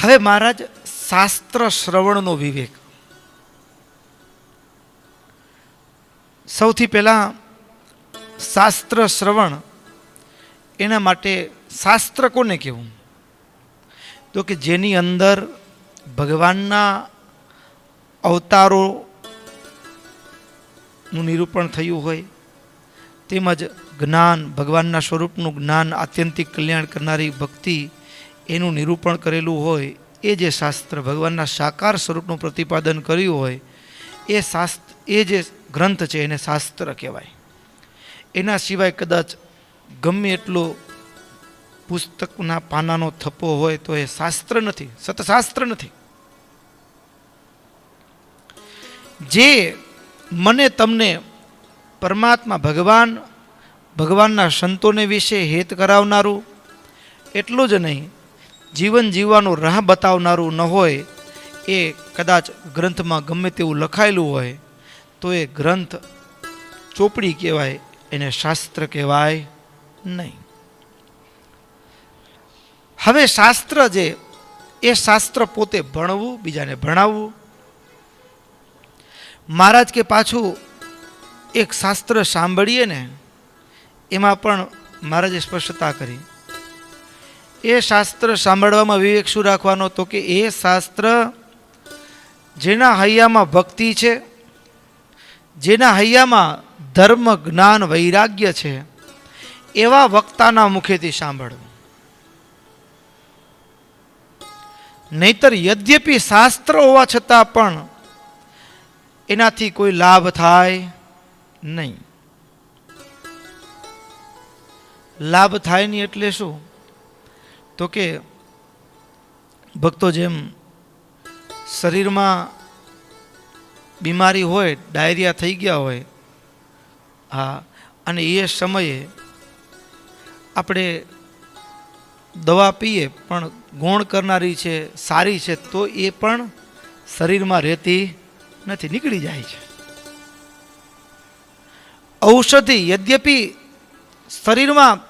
હવે મહારાજ શાસ્ત્ર શ્રવણનો વિવેક. સૌથી પહેલા શાસ્ત્ર શ્રવણ, એના માટે શાસ્ત્ર કોને કહેવું? તો કે જેની અંદર ભગવાનના અવતારોનું નિરૂપણ થયું હોય, તેમજ જ્ઞાન, ભગવાનના સ્વરૂપનું જ્ઞાન, આત્યંતિક કલ્યાણ કરનારી ભક્તિ, એનું નિરૂપણ કરેલું હોય, એ જે શાસ્ત્ર ભગવાનના સાકાર સ્વરૂપનું પ્રતિપાદન કર્યું હોય, એ શાસ્ત્ર, એ જે ગ્રંથ છે એને શાસ્ત્ર કહેવાય. એના સિવાય કદાચ ગમે એટલો પુસ્તકના પાનાનો થપ્પો હોય તો એ શાસ્ત્ર નથી, સતશાસ્ત્ર નથી. જે મને તમને પરમાત્મા ભગવાન, ભગવાનના સંતોને વિશે હેત કરાવનારું, એટલું જ નહીં, જીવન જીવવાનું રાહ બતાવનારું ન હોય, એ કદાચ ગ્રંથમાં ગમે તેવું લખાયેલું હોય તો એ ગ્રંથ ચોપડી કહેવાય, એને શાસ્ત્ર કહેવાય નહીં. હવે શાસ્ત્ર જે, એ શાસ્ત્ર પોતે ભણવું, બીજાને ભણાવવું. મહારાજ કે પાછું એક શાસ્ત્ર સાંભળીએ ને, એમાં પણ મહારાજે સ્પષ્ટતા કરી. એ શાસ્ત્ર સાંભળવામાં વિવેક શું રાખવાનો? તો કે એ શાસ્ત્ર જેના હૈયામાં ભક્તિ છે, જેના હૈયામાં ધર્મ, જ્ઞાન, વૈરાગ્ય છે, એવા વક્તાના મુખેથી સાંભળવું. નહીતર યદ્યપિ શાસ્ત્ર હોવા છતાં પણ એનાથી કોઈ લાભ થાય નહીં. લાભ થાય નહીં એટલે શું? તો કે ભક્તો જેમ શરીરમાં બીમારી હોય, ડાયરિયા થઈ ગયા હોય, હા, અને એ સમયે આપણે દવા પીએ પણ ગુણ કરનારી છે, સારી છે, તો એ પણ શરીરમાં રહેતી નથી, નીકળી જાય છે. ઔષધિ યદ્યપિ શરીરમાં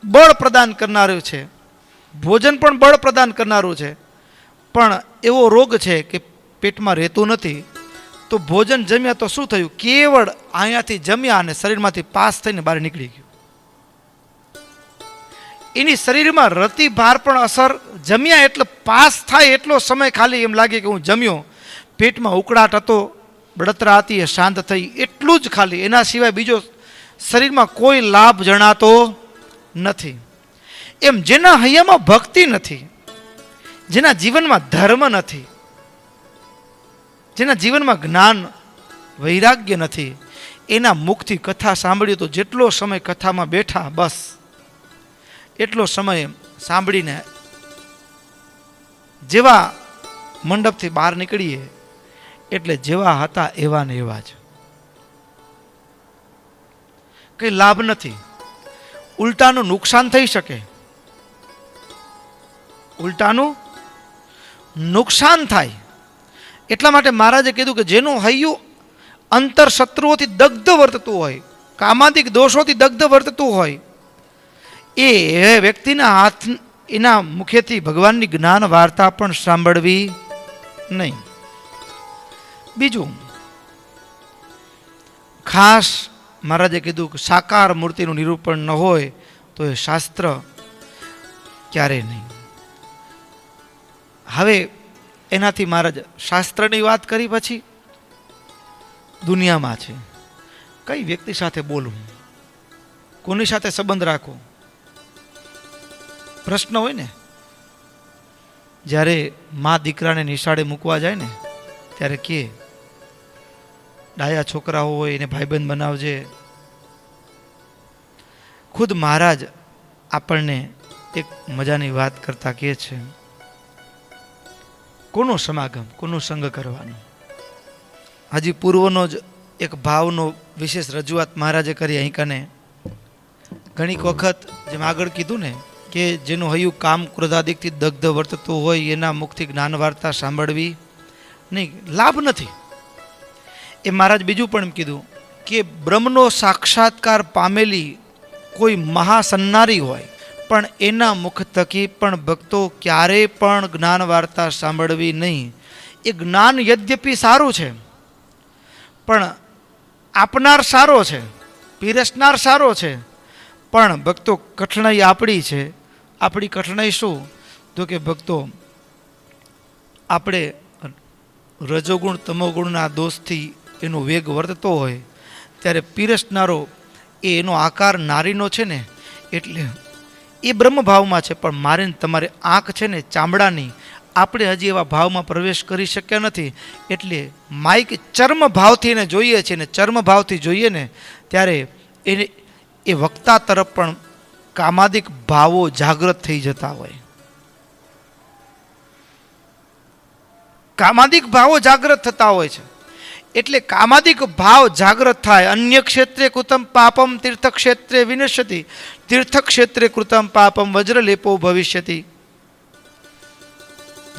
બળ પ્રદાન કરનારું છે, ભોજન પણ બળ પ્રદાન કરનારું છે, પણ એવો રોગ છે કે પેટમાં રહેતું નથી, તો ભોજન જમ્યા તો શું થયું? કેવળ અહીંયાથી જમ્યા અને શરીરમાંથી પાસ થઈને બહાર નીકળી ગયું. એની શરીરમાં રતિ ભાર પણ અસર, જમ્યા એટલે પાસ થાય એટલો સમય ખાલી એમ લાગે કે હું જમ્યો, પેટમાં ઉકળાટ હતો, બળતરા હતી, એ શાંત થઈ, એટલું જ ખાલી. એના સિવાય બીજો શરીરમાં કોઈ લાભ જણાતો નથી. એમ જેના હૈયામાં ભક્તિ નથી, જેના જીવનમાં ધર્મ નથી, જેના જીવનમાં જ્ઞાન, વૈરાગ્ય નથી, એના મુખથી કથા સાંભળ્યું તો જેટલો સમય કથામાં બેઠા, બસ એટલો સમય સાંભળીને જેવા મંડપથી બહાર નીકળીએ એટલે જેવા હતા એવા ને એવા જ. કંઈ લાભ નથી, ઉલટાનું નુકસાન થઈ શકે, ઉલટાનું નુકસાન થાય. એટલા માટે મહારાજે કીધું કે જેનું હૈયું અંતર શત્રુઓથી દગ્ધ વર્તતું હોય, કામાદિક દોષોથી દગ્ધ વર્તતું હોય, એ વ્યક્તિના હાથ, એના મુખેથી ભગવાનની જ્ઞાન વાર્તા પણ સાંભળવી નહીં. બીજું ખાસ મહારાજે કીધું કે સાકાર મૂર્તિનું નિરૂપણ ન હોય તો એ શાસ્ત્ર ક્યારેય નહીં. હવે એનાથી મહારાજ શાસ્ત્રની વાત કરી, પછી દુનિયામાં છે, કઈ વ્યક્તિ સાથે બોલવું, કોની સાથે સંબંધ રાખવો. પ્રશ્ન હોય ને, જ્યારે મા દીકરાને નિશાળે મૂકવા જાય ને ત્યારે કે ડાયા છોકરાઓ હોય એને ભાઈબંધ બનાવજે. ખુદ મહારાજ આપણને એક મજાની વાત કરતા કહે છે, કોનો સમાગમ, કોનો સંગ કરવાનો. હજી પૂર્વનો જ એક ભાવનો વિશેષ રજૂઆત મહારાજે કરી અહીં કને. ઘણીક વખત જેમ આગળ કીધું ને કે જેનું હૈયું કામ ક્રોધાદિકથી દગ્ધ વર્તતું હોય એના મુખથી જ્ઞાન વાર્તા સાંભળવી નહીં, લાભ નથી. એ મહારાજ બીજું પણ એમ કીધું કે બ્રહ્મનો સાક્ષાત્કાર પામેલી કોઈ મહાસન્નારી હોય, પણ એના મુખ થકી પણ ભક્તો ક્યારેય પણ જ્ઞાન વાર્તા સાંભળવી નહીં. એ જ્ઞાન યદ્યપી સારું છે, પણ આપનાર સારો છે, પીરસનાર સારો છે, પણ ભક્તો કઠણાઈ આપણી છે. આપણી કઠણાઈ શું? તો કે ભક્તો આપણે રજોગુણ તમોગુણના દોષથી એનો વેગ વર્તતો હોય ત્યારે પીરસનારો એનો આકાર નારીનો છે ને, એટલે એ બ્રહ્મભાવમાં છે. પણ મારે તમારે આંખ છે ને ચામડાની, આપણે હજી એવા ભાવમાં પ્રવેશ કરી શક્યા નથી. એટલે માઇક ચર્મ ભાવથી એને જોઈએ છે ને, ચર્મ ભાવથી જોઈએ ને ત્યારે એને એ વક્તા તરફ પણ કામાદિક ભાવો જાગૃત થઈ જતા હોય. કામાદિક ભાવો જાગૃત થતા હોય છે. એટલે કામાદિક ભાવ જાગૃત થાય. અન્ય ક્ષેત્રે કૃતમ પાપમ તીર્થ ક્ષેત્રે વિનશ્યતિ, તીર્થ ક્ષેત્રે કૃતમ પાપમ વજ્રલેપો ભવિષ્યતિ.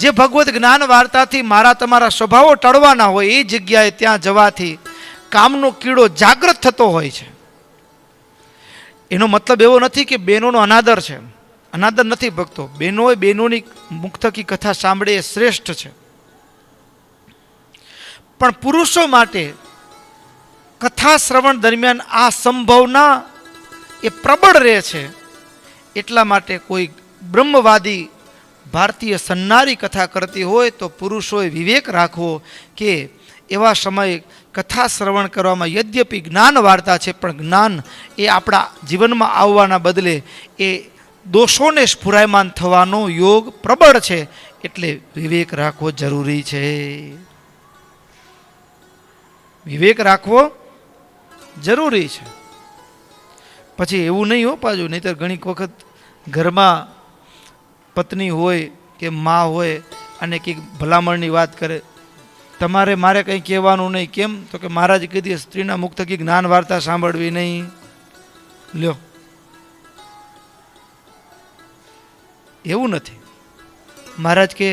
જે ભગવત જ્ઞાન વાર્તાથી મારા તમારા સ્વભાવો ટળવાના હોય એ જગ્યાએ ત્યાં જવાથી કામનો કીડો જાગૃત થતો હોય છે. એનો મતલબ એવો નથી કે બહેનોનો અનાદર છે, અનાદર નથી ભક્તો. બહેનોએ બહેનોની મુખ થકી કથા સાંભળે એ શ્રેષ્ઠ છે. પણ પુરુષો માટે કથા શ્રવણ દરમિયાન આ સંભાવના એ પ્રબળ રહે છે. એટલા માટે કોઈ બ્રહ્મવાદી ભારતીય સન્નારી કથા કરતી હોય તો પુરુષોએ વિવેક રાખવો કે એવા સમયે કથા શ્રવણ કરવામાં યદ્યપી જ્ઞાન વાર્તા છે, પણ જ્ઞાન એ આપણા જીવનમાં આવવાના બદલે એ દોષોને સ્ફુરાયમાન થવાનો યોગ પ્રબળ છે. એટલે વિવેક રાખવો જરૂરી છે. વિવેક રાખવો જરૂરી છે. પછી એવું નહીં હો પાછું, નહીંતર ઘણી વખત ઘરમાં પત્ની હોય કે મા હોય અને કંઈક ભલામણની વાત કરે, તમારે મારે કંઈ કહેવાનું નહીં. કેમ? તો કે મહારાજ કીધી સ્ત્રીના મુખ થકી જ્ઞાન વાર્તા સાંભળવી નહીં. લ્યો, એવું નથી. મહારાજ કે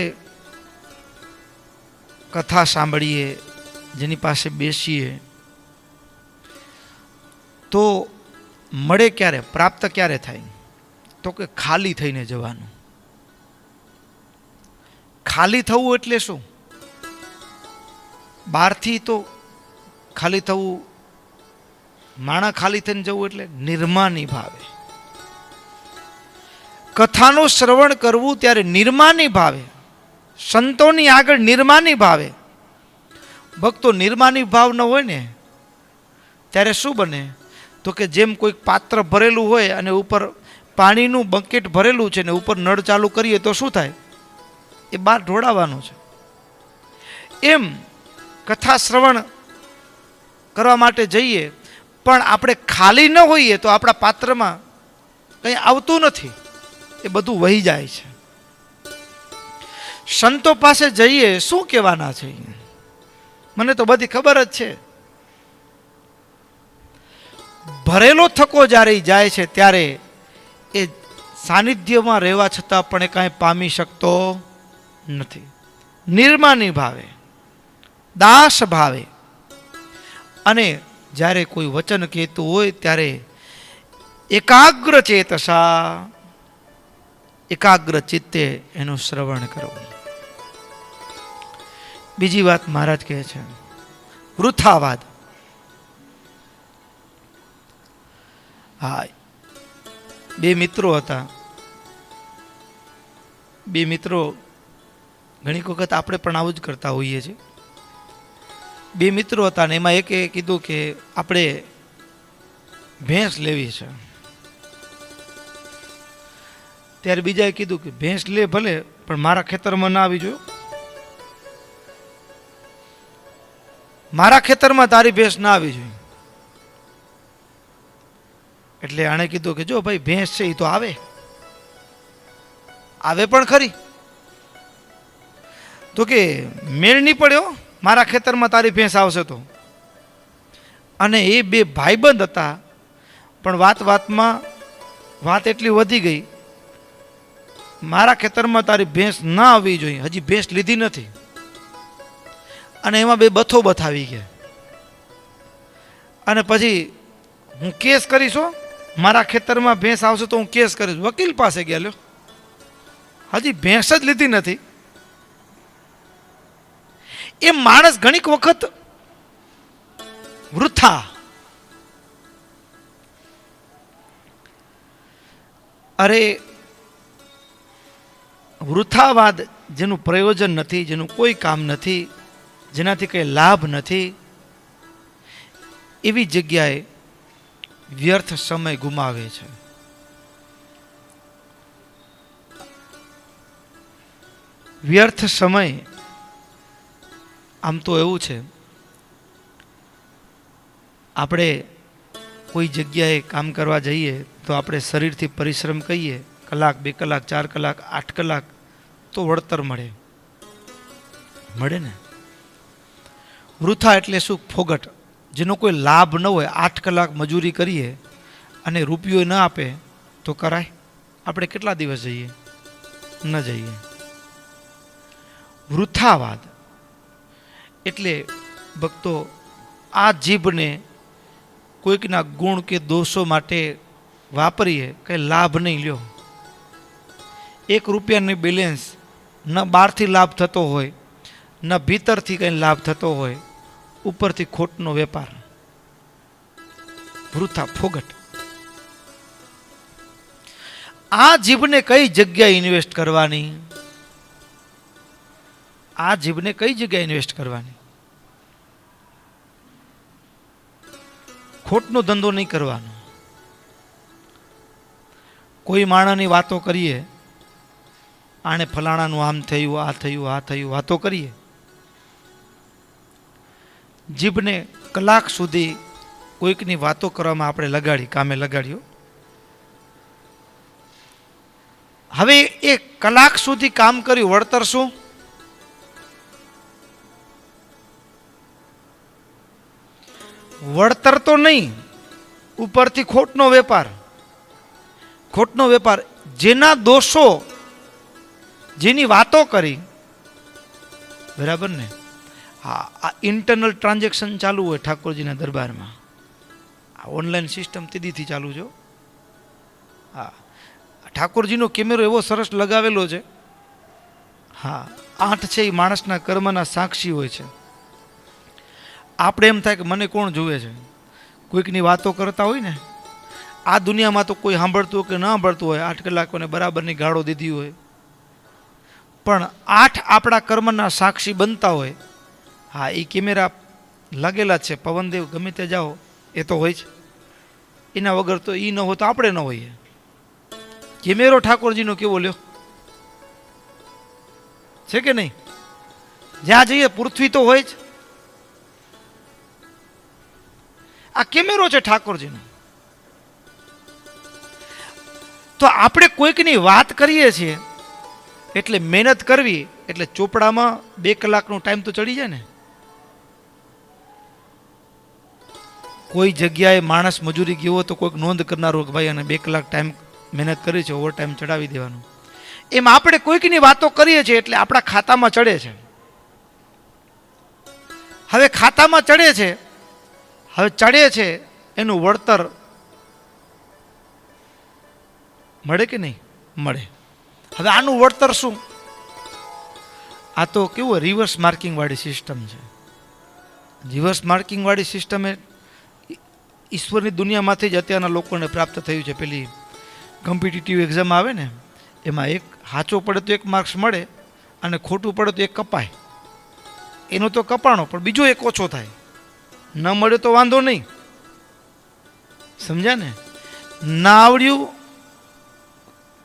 કથા સાંભળીએ, જેની પાસે બેસીએ તો મળે ક્યારે, પ્રાપ્ત ક્યારે થાય? તો કે ખાલી થઈને જવાનું. ખાલી થવું એટલે શું? બહારથી તો ખાલી થવું, માણા ખાલી થઈને જવું એટલે નિર્માની ભાવે. કથાનું શ્રવણ કરવું ત્યારે નિર્માની ભાવે, સંતોની આગળ નિર્માની ભાવે. ભક્તો નિર્માની ભાવ ન હોય ને ત્યારે શું બને? તો કે જેમ કોઈક પાત્ર ભરેલું હોય અને ઉપર પાણીનું બકેટ ભરેલું છે ને ઉપર નળ ચાલુ કરીએ તો શું થાય? એ બહાર ઢોળાવાનું છે. એમ કથા શ્રવણ કરવા માટે જઈએ પણ આપણે ખાલી ન હોઈએ તો આપણા પાત્રમાં કંઈ આવતું નથી, એ બધું વહી જાય છે. સંતો પાસે જઈએ શું કહેવાના છે? મને તો બધી ખબર જ છે. ભરેલો થકો જ્યારે જાય છે ત્યારે એ સાનિધ્યમાં રહેવા છતાં પણ એ કાંઈ પામી શકતો નથી. નિર્માની ભાવે, દાસ ભાવે. અને જ્યારે કોઈ વચન કહેતું હોય ત્યારે એકાગ્ર ચેતસા, એકાગ્ર ચિત્તે એનું શ્રવણ કરવું. બીજી વાત મહારાજ કહે છે, વૃથાવાદ. હા, બે મિત્રો હતા. બે મિત્રો, ઘણી વખત આપણે પણ આવું જ કરતા હોઈએ છીએ. બે મિત્રો હતા ને એમાં એકે કીધું કે આપણે ભેંસ લેવી છે. ત્યારે બીજાએ કીધું કે ભેંસ લે ભલે, પણ મારા ખેતરમાં ના આવી જોઈએ. મારા ખેતરમાં તારી ભેંસ ના આવી જોઈએ. એટલે આણે કીધું કે જો ભાઈ ભેંસ છે એ તો આવે પણ ખરી, તો કે મેળ નહીં પડ્યો મારા ખેતરમાં તારી ભેંસ આવશે તો. અને એ બે ભાઈબંધ હતા, પણ વાતમાં વાત એટલી વધી ગઈ, મારા ખેતરમાં તારી ભેંસ ના આવવી જોઈએ, હજી ભેંસ લીધી નથી. અને એમાં બે બથોબથ આવી ગયા. અને પછી હું કેસ કરીશ, મારા ખેતરમાં ભેંસ આવશે તો હું કેસ કરીશ. વકીલ પાસે ગયા લ્યો, હજી ભેંસ જ લીધી નથી. એ માણસ ઘણીક વખત વૃથા, અરે વૃથાવાદ, જેનું પ્રયોજન નથી, જેનું કોઈ કામ નથી, જેનાથી કંઈ લાભ નથી, એવી જગ્યાએ વ્યર્થ સમય ગુમાવે છે. વ્યર્થ સમય આમ તો એવું છે, આપણે કોઈ જગ્યાએ કામ કરવા જઈએ તો આપણે શરીરથી પરિશ્રમ કહીએ, કલાક, 2 કલાક, 4 કલાક, 8 કલાક, તો વળતર મળે ને. વૃથા એટલે શું? ફોગટ, જેનો કોઈ લાભ ન હોય. 8 કલાક મજૂરી કરીએ અને રૂપિયો ન આપે તો કરાય? આપણે કેટલા દિવસ જઈએ? ન જઈએ. વૃથાવાદ એટલે ભક્તો, આ જીભને કોઈકના ગુણ કે દોષો માટે વાપરીએ, કંઈ લાભ નહીં લ્યો. 1 રૂપિયાની બેલેન્સ ન બહારથી લાભ થતો હોય, ન ભીતરથી કંઈ લાભ થતો હોય, ઉપરથી ખોટનો વેપાર. વૃથા, ફોગટ. આ જીભને કઈ જગ્યાએ ઇન્વેસ્ટ કરવાની? આ જીભને કઈ જગ્યાએ ઇન્વેસ્ટ કરવાની? ખોટનો ધંધો નહીં કરવાનો. કોઈ માણસની વાતો કરીએ, આને ફલાણાનું આમ થયું, આ થયું, આ થયું, વાતો કરીએ. જીભને કલાક સુધી કોઈકની વાતો કરવામાં આપણે લગાડી, કામે લગાડ્યો. હવે એ કલાક સુધી કામ કર્યું, વળતર શું? વળતર તો નહીં, ઉપરથી ખોટનો વેપાર. ખોટનો વેપાર. જેના દોષો, જેની વાતો કરી, બરાબર ને? હા, આ ઇન્ટરનલ ટ્રાન્ઝેક્શન ચાલુ હોય ઠાકોરજીના દરબારમાં. આ ઓનલાઈન સિસ્ટમ તેદીથી ચાલુ છે. હા, ઠાકોરજીનો કેમેરો એવો સરસ લગાવેલો છે. હા, 8 છે એ માણસના કર્મના સાક્ષી હોય છે. આપણે એમ થાય કે મને કોણ જુએ છે? કોઈકની વાતો કરતા હોય ને, આ દુનિયામાં તો કોઈ સાંભળતું કે ન સાંભળતું હોય, 8 કલાકોને બરાબરની ગાળો દીધી હોય, પણ 8 આપણા કર્મના સાક્ષી બનતા હોય. હા, એ કેમેરા લાગેલા છે. પવનદેવ ગમે તે જાઓ એ તો હોય જ. એના વગર તો એ ન હોય તો આપણે ન હોઈએ. કેમેરો ઠાકોરજીનો કેવો લ્યો છે કે નહીં? જ્યાં જઈએ પૃથ્વી તો હોય જ. આ કેમેરો છે ઠાકોરજીનો. તો આપણે કોઈકની વાત કરીએ છીએ એટલે મહેનત કરવી, એટલે ચોપડામાં 2 કલાકનો ટાઈમ તો ચડી જાય ને. કોઈ જગ્યાએ માણસ મજૂરી ગયો તો કોઈક નોંધ કરનારો કે ભાઈ અને 2 કલાક ટાઈમ મહેનત કરી છે, ઓવર ટાઈમ ચડાવી દેવાનું. એમ આપણે કોઈકની વાતો કરીએ છીએ એટલે આપણા ખાતામાં ચડે છે. હવે ખાતામાં ચડે છે, હવે ચડે છે, એનું વળતર મળે કે નહીં મળે? હવે આનું વળતર શું? આ તો કેવું રિવર્સ માર્કિંગ વાળી સિસ્ટમ છે. રિવર્સ માર્કિંગ વાળી સિસ્ટમ એ ઈશ્વરની દુનિયામાંથી જ અત્યારના લોકોને પ્રાપ્ત થયું છે. પેલી કોમ્પિટિટિવ એક્ઝામ આવે ને, એમાં એક સાચો પડે તો 1 માર્ક્સ મળે અને ખોટું પડે તો 1 કપાય. એનો તો કપાણો, પણ બીજો 1 ઓછો થાય. ન મળ્યો તો વાંધો નહીં, સમજ્યા ને? ના આવડ્યું,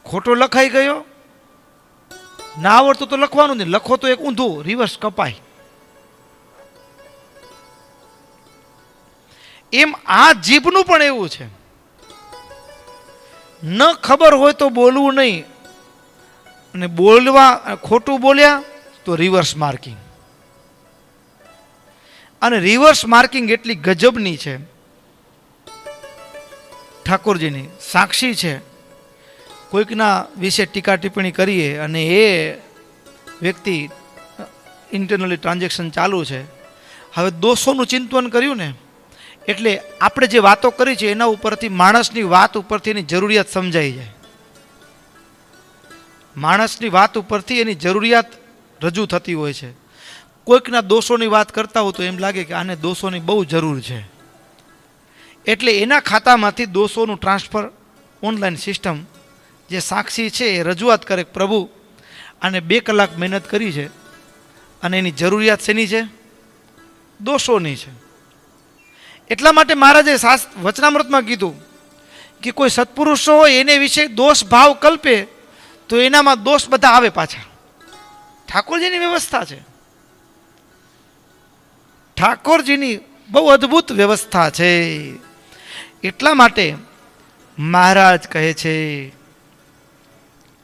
ખોટો લખાઈ ગયો, ના આવડતું તો લખવાનું નહીં, લખો તો 1 ઊંધું, રિવર્સ કપાય. એમ આ જીભનું પણ એવું છે. ન ખબર હોય તો બોલવું નહીં, અને બોલવા ખોટું બોલ્યા તો રિવર્સ માર્કિંગ. અને રિવર્સ માર્કિંગ એટલી ગજબની છે, ઠાકોરજીની સાક્ષી છે. કોઈકના વિશે ટીકા ટિપ્પણી કરીએ અને એ વ્યક્તિ ઇન્ટરનલી ટ્રાન્ઝેક્શન ચાલુ છે. હવે દોષોનું ચિંતન કર્યું ને, એટલે આપણે જે વાતો કરી છે એના ઉપરથી માણસની વાત ઉપરથી એની જરૂરિયાત સમજાઈ જાય. માણસની વાત ઉપરથી એની જરૂરિયાત રજૂ થતી હોય છે. કોઈકના દોષોની વાત કરતા હોય તો એમ લાગે કે આને દોષોની બહુ જરૂર છે, એટલે એના ખાતામાંથી દોષોનું ટ્રાન્સફર ઓનલાઈન સિસ્ટમ જે સાક્ષી છે એ રજૂઆત કરે, પ્રભુ આને 2 કલાક મહેનત કરી છે અને એની જરૂરિયાત શેની છે? દોષોની છે. એટલા માટે મહારાજે વચનામૃતમાં કીધું કે કોઈ સત્પુરુષો હોય એને વિશે દોષ ભાવ કલ્પે તો એનામાં દોષ બધા આવે પાછા. ઠાકોરજીની વ્યવસ્થા છે, ઠાકોરજીની બહુ અદ્ભુત વ્યવસ્થા છે. એટલા માટે મહારાજ કહે છે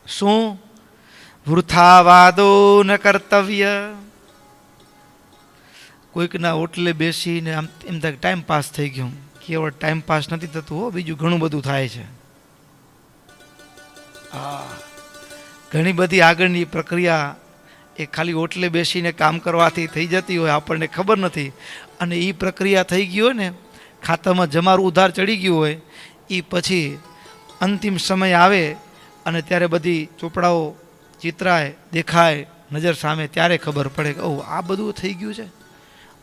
શું? વૃથા વાદો ન કર્તવ્ય. કોઈકના ઓટલે બેસીને આમ એમ થાય ટાઈમ પાસ થઈ ગયું. કેવળ ટાઈમ પાસ નથી થતું હો, બીજું ઘણું બધું થાય છે. ઘણી બધી આગળની પ્રક્રિયા એ ખાલી ઓટલે બેસીને કામ કરવાથી થઈ જતી હોય, આપણને ખબર નથી. અને એ પ્રક્રિયા થઈ ગઈ હોય ને, ખાતામાં જમારું ઉધાર ચડી ગયું હોય, એ પછી અંતિમ સમય આવે અને ત્યારે બધી ચોપડાઓ ચિતરાય, દેખાય નજર સામે, ત્યારે ખબર પડે કે ઓહ આ બધું થઈ ગયું છે.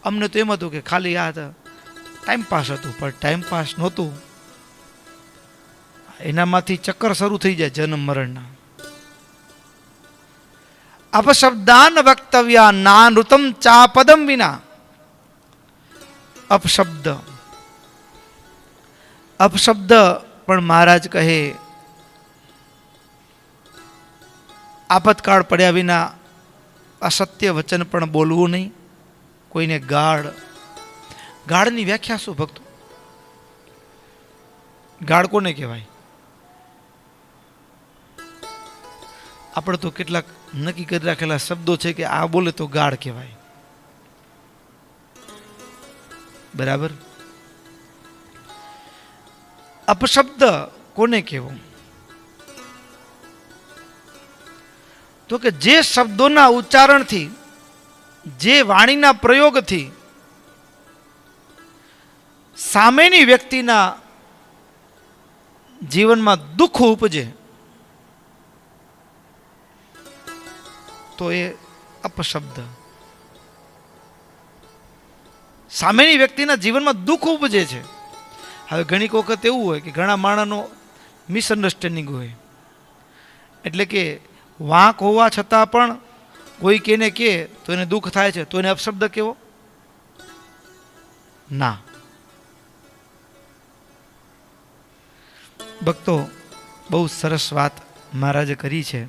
અમને તો એમ હતું કે ખાલી આ ટાઈમપાસ હતું, પણ ટાઈમપાસ નહોતું. એનામાંથી ચક્કર શરૂ થઈ જાય જન્મ મરણના. અપશબ્દાન વક્તવ્યા નાનૃતમ ચા પદમ વિના. અપશબ્દ પણ મહારાજ કહે આપતકાળ પડ્યા વિના અસત્ય વચન પણ બોલવું નહીં. કોઈને ગાળની વ્યાખ્યા શું ભક્તો? ગાળ કોને કહેવાય? આપણે તો કેટલાક નક્કી કરી રાખેલા શબ્દો છે કે આ બોલે તો ગાળ કહેવાય. બરાબર? અપશબ્દ કોને કહેવો? તો કે જે શબ્દોના ઉચ્ચારણથી, જે વાણીના પ્રયોગથી સામેની વ્યક્તિના જીવનમાં દુઃખ ઉપજે તો એ અપશબ્દ. સામેની વ્યક્તિના જીવનમાં દુઃખ ઉપજે છે. હવે ઘણી વખત એવું હોય કે ઘણા માણસનો મિસઅન્ડરસ્ટેન્ડિંગ હોય, એટલે કે વાંક હોવા છતાં પણ કોઈ કેને કહે તો એને દુઃખ થાય છે, તો એને અપશબ્દ કહેવો ના. ભક્તો, બહુ સરસ વાત મહારાજે કરી છે.